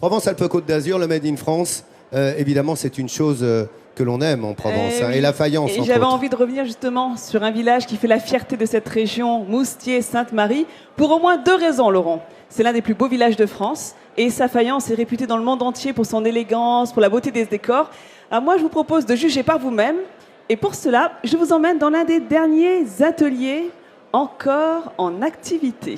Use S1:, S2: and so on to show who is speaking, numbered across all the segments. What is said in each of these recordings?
S1: Provence-Alpes-Côte d'Azur, le Made in France, évidemment, c'est une chose que l'on aime en Provence.
S2: Oui.
S1: Et la faïence,
S2: Et
S1: entre
S2: j'avais
S1: autres.
S2: envie de revenir justement sur un village qui fait la fierté de cette région, Moustier-Sainte-Marie, pour au moins 2 raisons, Laurent. C'est l'un des plus beaux villages de France et sa faïence est réputée dans le monde entier pour son élégance, pour la beauté des décors. Alors moi, je vous propose de juger par vous-même. Et pour cela, je vous emmène dans l'un des derniers ateliers encore en activité.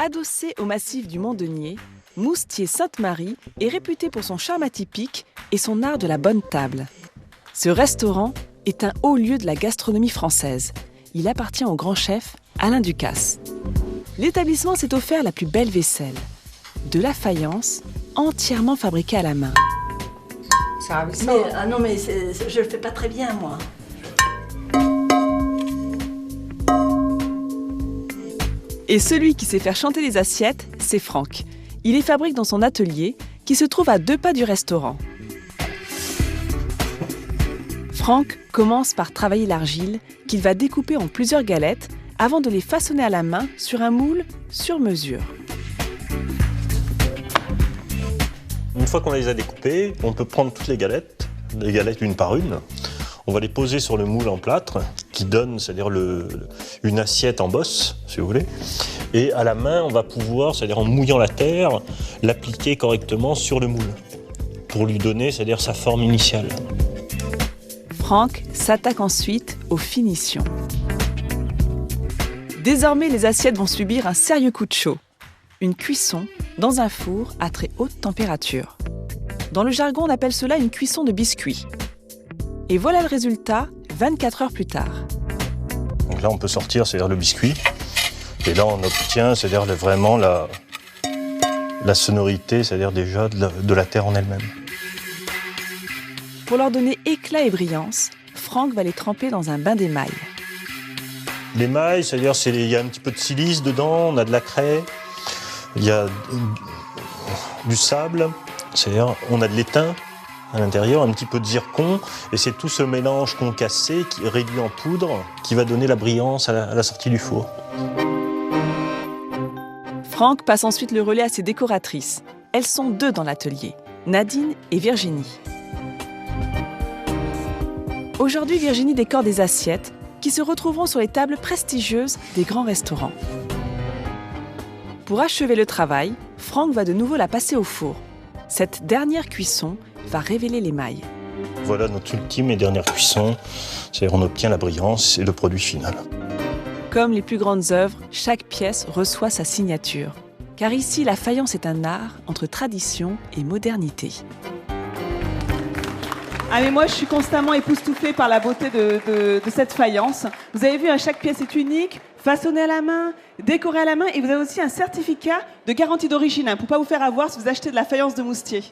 S2: Adossé au massif du Mont-Denier, Moustier-Sainte-Marie est réputé pour son charme atypique et son art de la bonne table. Ce restaurant est un haut lieu de la gastronomie française. Il appartient au grand chef Alain Ducasse. L'établissement s'est offert la plus belle vaisselle, de la faïence entièrement fabriquée à la main.
S3: Non, mais je le fais pas très bien, moi.
S2: Et celui qui sait faire chanter les assiettes, c'est Franck. Il les fabrique dans son atelier, qui se trouve à 2 pas du restaurant. Franck commence par travailler l'argile, qu'il va découper en plusieurs galettes, avant de les façonner à la main sur un moule sur mesure.
S4: Une fois qu'on les a découpées, on peut prendre toutes les galettes une par une. On va les poser sur le moule en plâtre, qui donne, c'est-à-dire une assiette en bosse, si vous voulez. Et à la main, on va pouvoir, c'est-à-dire en mouillant la terre, l'appliquer correctement sur le moule, pour lui donner, c'est-à-dire sa forme initiale.
S2: Franck s'attaque ensuite aux finitions. Désormais, les assiettes vont subir un sérieux coup de chaud. Une cuisson dans un four à très haute température. Dans le jargon, on appelle cela une cuisson de biscuits. Et voilà le résultat 24 heures plus tard.
S4: Donc là, on peut sortir, c'est-à-dire le biscuit. Et là, on obtient, c'est-à-dire vraiment la sonorité, c'est-à-dire déjà de la terre en elle-même.
S2: Pour leur donner éclat et brillance, Franck va les tremper dans un bain d'émail.
S4: L'émail, c'est-à-dire il y a un petit peu de silice dedans, on a de la craie, il y a du sable, c'est-à-dire on a de l'étain à l'intérieur, un petit peu de zircon, et c'est tout ce mélange concassé, réduit en poudre, qui va donner la brillance à la sortie du four.
S2: Franck passe ensuite le relais à ses décoratrices. Elles sont 2 dans l'atelier, Nadine et Virginie. Aujourd'hui, Virginie décore des assiettes qui se retrouveront sur les tables prestigieuses des grands restaurants. Pour achever le travail, Franck va de nouveau la passer au four. Cette dernière cuisson va révéler l'émail.
S4: Voilà notre ultime et dernière cuisson, c'est-à-dire on obtient la brillance et le produit final.
S2: Comme les plus grandes œuvres, chaque pièce reçoit sa signature. Car ici, la faïence est un art entre tradition et modernité. Ah mais moi je suis constamment époustouflée par la beauté de cette faïence. Vous avez vu, chaque pièce est unique, façonnée à la main, décorée à la main, et vous avez aussi un certificat de garantie d'origine pour ne pas vous faire avoir si vous achetez de la faïence de Moustier.